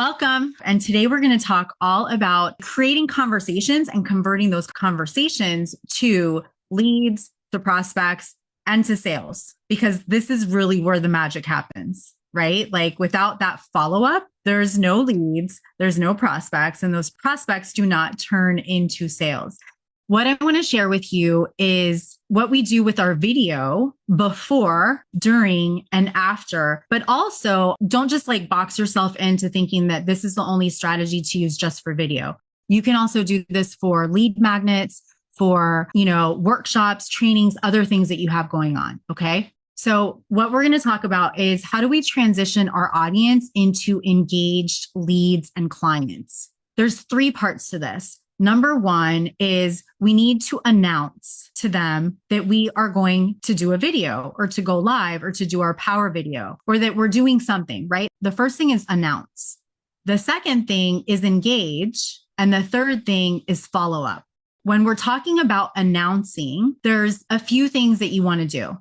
Welcome. And today we're going to talk all about creating conversations and converting those conversations to leads, to prospects, and to sales, because this is really where the magic happens, right? Like without that follow-up, there's no leads, there's no prospects, and those prospects do not turn into sales. What I want to share with you is what we do with our video before, during, and after, but also don't just like box yourself into thinking that this is the only strategy to use just for video. You can also do this for lead magnets, for, workshops, trainings, other things that you have going on. Okay. So what we're going to talk about is how do we transition our audience into engaged leads and clients? There's 3 parts to this. Number 1 is we need to announce to them that we are going to do a video or to go live or to do our power video or that we're doing something, right? The first thing is announce. The second thing is engage. And the third thing is follow up. When we're talking about announcing, there's a few things that you want to do.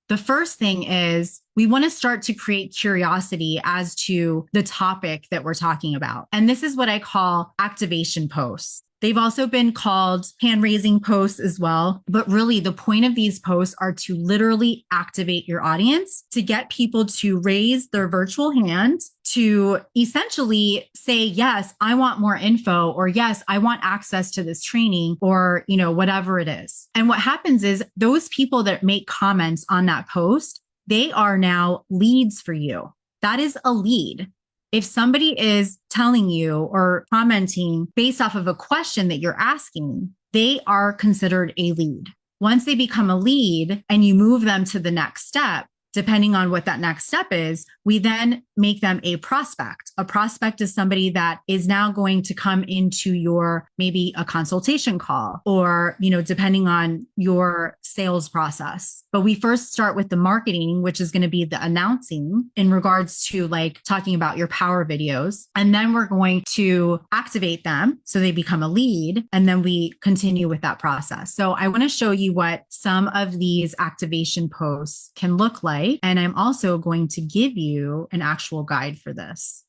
The first thing is we want to start to create curiosity as to the topic that we're talking about. And this is what I call activation posts. They've also been called hand-raising posts as well. But really, the point of these posts are to literally activate your audience, to get people to raise their virtual hand, to essentially say, yes, I want more info, or yes, I want access to this training, or, whatever it is. And what happens is those people that make comments on that post, they are now leads for you. That is a lead. If somebody is telling you or commenting based off of a question that you're asking, they are considered a lead. Once they become a lead and you move them to the next step, depending on what that next step is, we then make them a prospect. A prospect is somebody that is now going to come into your, maybe a consultation call or, depending on your sales process. But we first start with the marketing, which is going to be the announcing in regards to like talking about your power videos. And then we're going to activate them so they become a lead. And then we continue with that process. So I want to show you what some of these activation posts can look like. And I'm also going to give you an actual guide for this.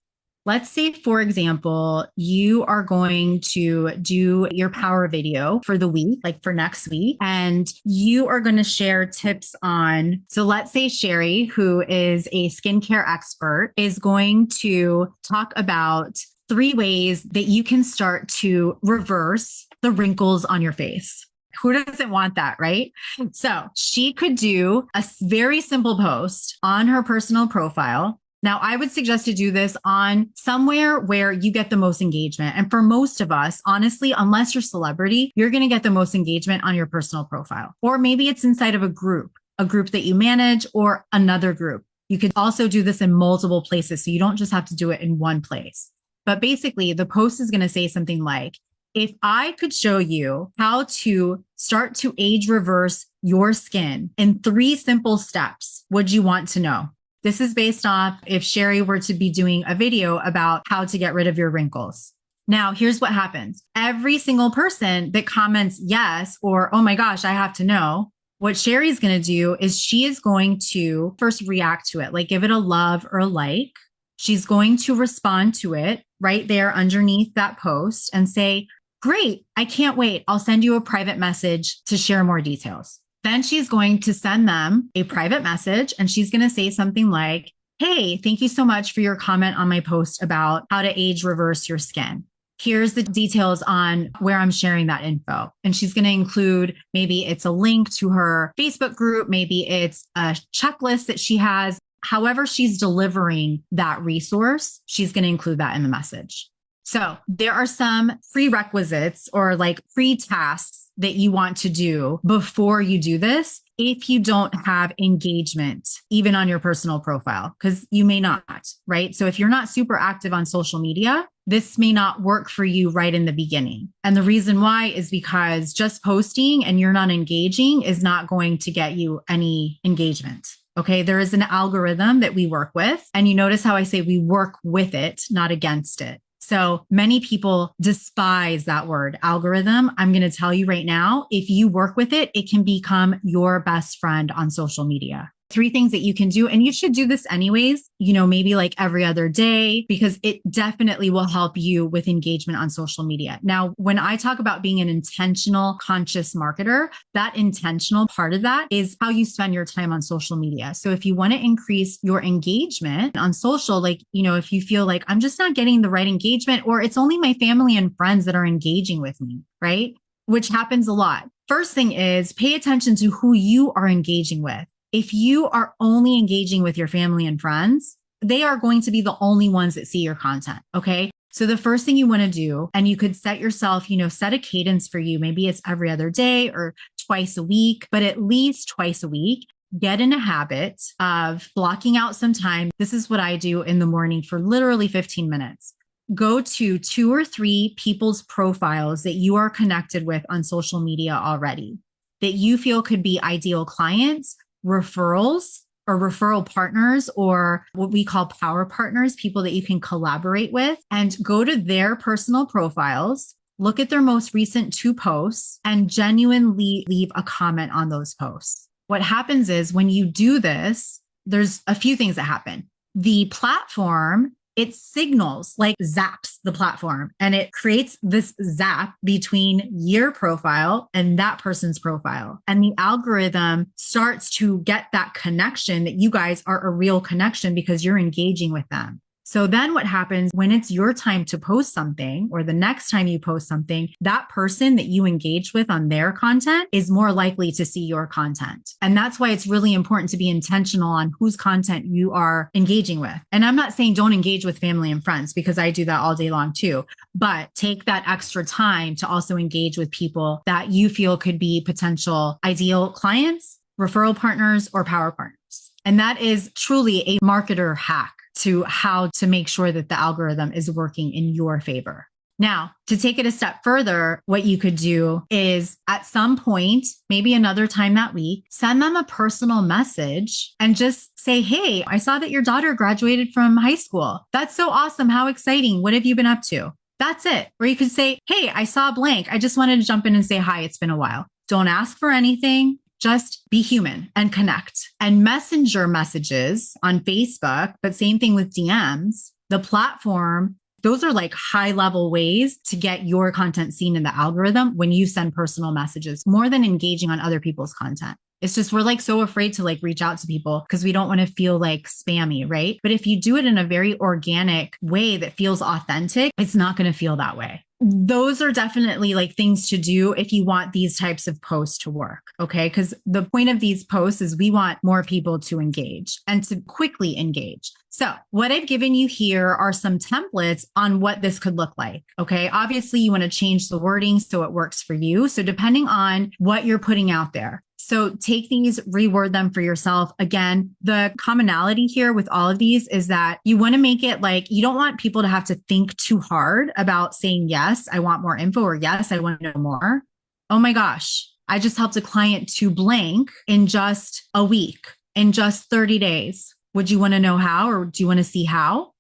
Let's say, for example, you are going to do your power video for the week, like for next week, and you are going to share tips on, so let's say Sherry, who is a skincare expert, is going to talk about 3 ways that you can start to reverse the wrinkles on your face. Who doesn't want that, right? So she could do a very simple post on her personal profile. Now, I would suggest to do this on somewhere where you get the most engagement. And for most of us, honestly, unless you're celebrity, you're going to get the most engagement on your personal profile. Or maybe it's inside of a group that you manage or another group. You could also do this in multiple places. So you don't just have to do it in one place. But basically, the post is going to say something like, if I could show you how to start to age reverse your skin in 3 simple steps, would you want to know? This is based off if Sherry were to be doing a video about how to get rid of your wrinkles. Now, here's what happens. Every single person that comments yes, or, oh my gosh, I have to know, what Sherry's going to do is she is going to first react to it, like give it a love or a like. She's going to respond to it right there underneath that post and say, great, I can't wait. I'll send you a private message to share more details. Then she's going to send them a private message and she's going to say something like, hey, thank you so much for your comment on my post about how to age reverse your skin. Here's the details on where I'm sharing that info. And she's going to include, maybe it's a link to her Facebook group, maybe it's a checklist that she has. However she's delivering that resource, she's going to include that in the message. So there are some prerequisites or like pre-tasks that you want to do before you do this if you don't have engagement, even on your personal profile, because you may not, right? So if you're not super active on social media, this may not work for you right in the beginning. And the reason why is because just posting and you're not engaging is not going to get you any engagement. Okay, there is an algorithm that we work with. And you notice how I say we work with it, not against it. So many people despise that word algorithm. I'm going to tell you right now, if you work with it, it can become your best friend on social media. 3 things that you can do, and you should do this anyways, maybe like every other day, because it definitely will help you with engagement on social media. Now, when I talk about being an intentional, conscious marketer, that intentional part of that is how you spend your time on social media. So if you want to increase your engagement on social, if you feel like I'm just not getting the right engagement, or it's only my family and friends that are engaging with me, right? Which happens a lot. First thing is pay attention to who you are engaging with. If you are only engaging with your family and friends, they are going to be the only ones that see your content. Okay. So the first thing you want to do, and you could set yourself, set a cadence for you. Maybe it's every other day or twice a week, but at least twice a week. Get in a habit of blocking out some time. This is what I do in the morning for literally 15 minutes. Go to 2 or 3 people's profiles that you are connected with on social media already, that you feel could be ideal clients, referrals, or referral partners, or what we call power partners, people that you can collaborate with, and go to their personal profiles, look at their most recent 2 posts, and genuinely leave a comment on those posts. What happens is when you do this, there's a few things that happen. The platform, it signals, like zaps the platform, and it creates this zap between your profile and that person's profile. And the algorithm starts to get that connection that you guys are a real connection because you're engaging with them. So then what happens when it's your time to post something, or the next time you post something, that person that you engage with on their content is more likely to see your content. And that's why it's really important to be intentional on whose content you are engaging with. And I'm not saying don't engage with family and friends, because I do that all day long too, but take that extra time to also engage with people that you feel could be potential ideal clients, referral partners, or power partners. And that is truly a marketer hack to how to make sure that the algorithm is working in your favor. Now, to take it a step further, what you could do is at some point, maybe another time that week, send them a personal message and just say, hey, I saw that your daughter graduated from high school. That's so awesome. How exciting. What have you been up to? That's it. Or you could say, hey, I saw blank. I just wanted to jump in and say hi. It's been a while. Don't ask for anything. Just be human and connect. And messenger messages on Facebook, but same thing with DMs, the platform, those are like high level ways to get your content seen in the algorithm when you send personal messages, more than engaging on other people's content. It's just, we're like so afraid to like reach out to people because we don't want to feel like spammy, right? But if you do it in a very organic way that feels authentic, it's not going to feel that way. Those are definitely like things to do if you want these types of posts to work. Okay. Because the point of these posts is we want more people to engage and to quickly engage. So what I've given you here are some templates on what this could look like. Okay. Obviously you want to change the wording so it works for you. So depending on what you're putting out there. So take these, reword them for yourself. Again, the commonality here with all of these is that you want to make it like, you don't want people to have to think too hard about saying, yes, I want more info, or yes, I want to know more. Oh my gosh, I just helped a client to blank in just a week, in just 30 days. Would you want to know how, or do you want to see how?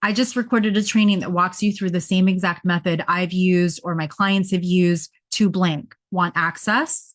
I just recorded a training that walks you through the same exact method I've used or my clients have used to blank. Want access?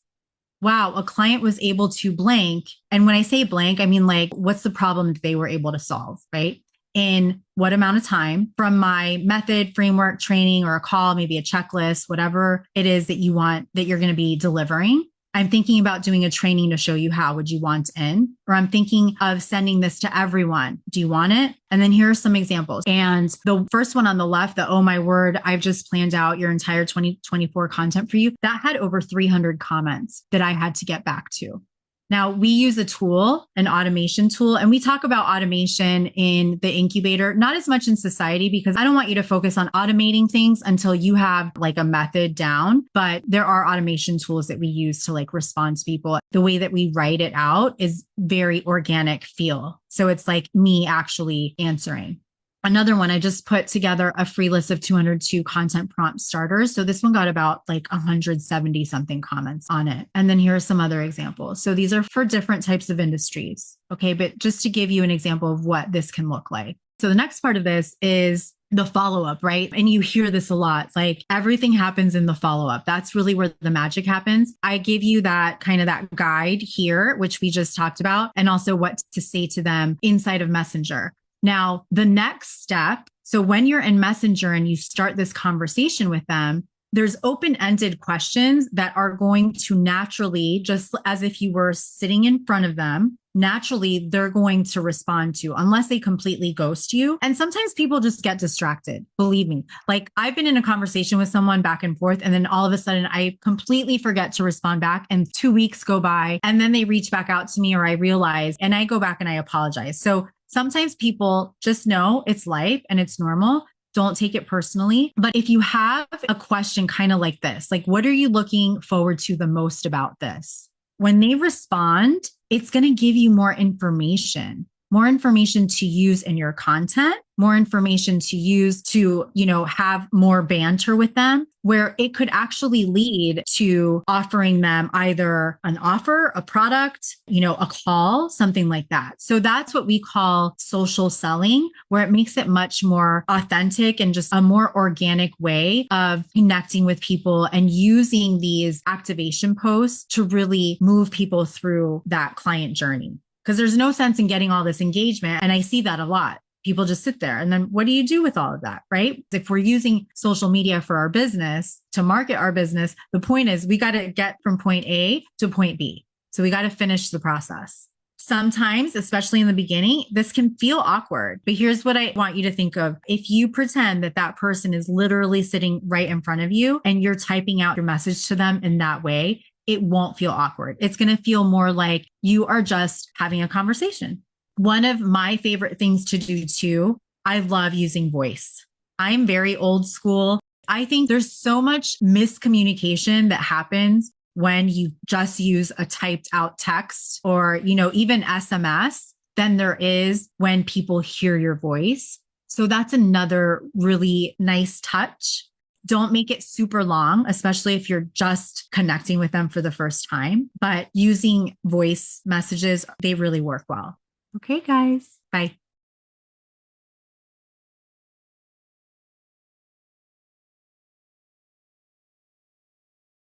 Wow, a client was able to blank. And when I say blank, I mean like, what's the problem that they were able to solve, right? In what amount of time from my method, framework, training, or a call, maybe a checklist, whatever it is that you want, that you're going to be delivering. I'm thinking about doing a training to show you how. Would you want in? Or I'm thinking of sending this to everyone. Do you want it? And then here are some examples. And the first one on the left, the oh my word, I've just planned out your entire 2024 content for you. That had over 300 comments that I had to get back to. Now, we use a tool, an automation tool, and we talk about automation in the incubator, not as much in society, because I don't want you to focus on automating things until you have like a method down. But there are automation tools that we use to like respond to people. The way that we write it out is very organic feel. So it's like me actually answering. Another one, I just put together a free list of 202 content prompt starters. So this one got about like 170 something comments on it. And then here are some other examples. So these are for different types of industries. Okay. But just to give you an example of what this can look like. So the next part of this is the follow-up, right? And you hear this a lot, like everything happens in the follow-up. That's really where the magic happens. I gave you that kind of that guide here, which we just talked about, and also what to say to them inside of Messenger. Now, the next step, so when you're in Messenger and you start this conversation with them, there's open-ended questions that are going to naturally, just as if you were sitting in front of them, naturally they're going to respond to, unless they completely ghost you. And sometimes people just get distracted. Believe me, like I've been in a conversation with someone back and forth, and then all of a sudden I completely forget to respond back, and 2 weeks go by, and then they reach back out to me, or I realize, and I go back and I apologize. So sometimes people just know it's life and it's normal. Don't take it personally. But if you have a question kind of like this, like, what are you looking forward to the most about this? When they respond, it's going to give you more information to use in your content, more information to use to, have more banter with them, where it could actually lead to offering them either an offer, a product, a call, something like that. So that's what we call social selling, where it makes it much more authentic and just a more organic way of connecting with people and using these activation posts to really move people through that client journey. Because there's no sense in getting all this engagement. And I see that a lot. People just sit there. And then what do you do with all of that, right? If we're using social media for our business to market our business, the point is we got to get from point A to point B. So we got to finish the process. Sometimes, especially in the beginning, this can feel awkward. But here's what I want you to think of. If you pretend that that person is literally sitting right in front of you and you're typing out your message to them in that way, it won't feel awkward. It's going to feel more like you are just having a conversation. One of my favorite things to do too, I love using voice. I'm very old school. I think there's so much miscommunication that happens when you just use a typed out text or, even SMS than there is when people hear your voice. So that's another really nice touch. Don't make it super long, especially if you're just connecting with them for the first time. But using voice messages, they really work well. Okay, guys. Bye.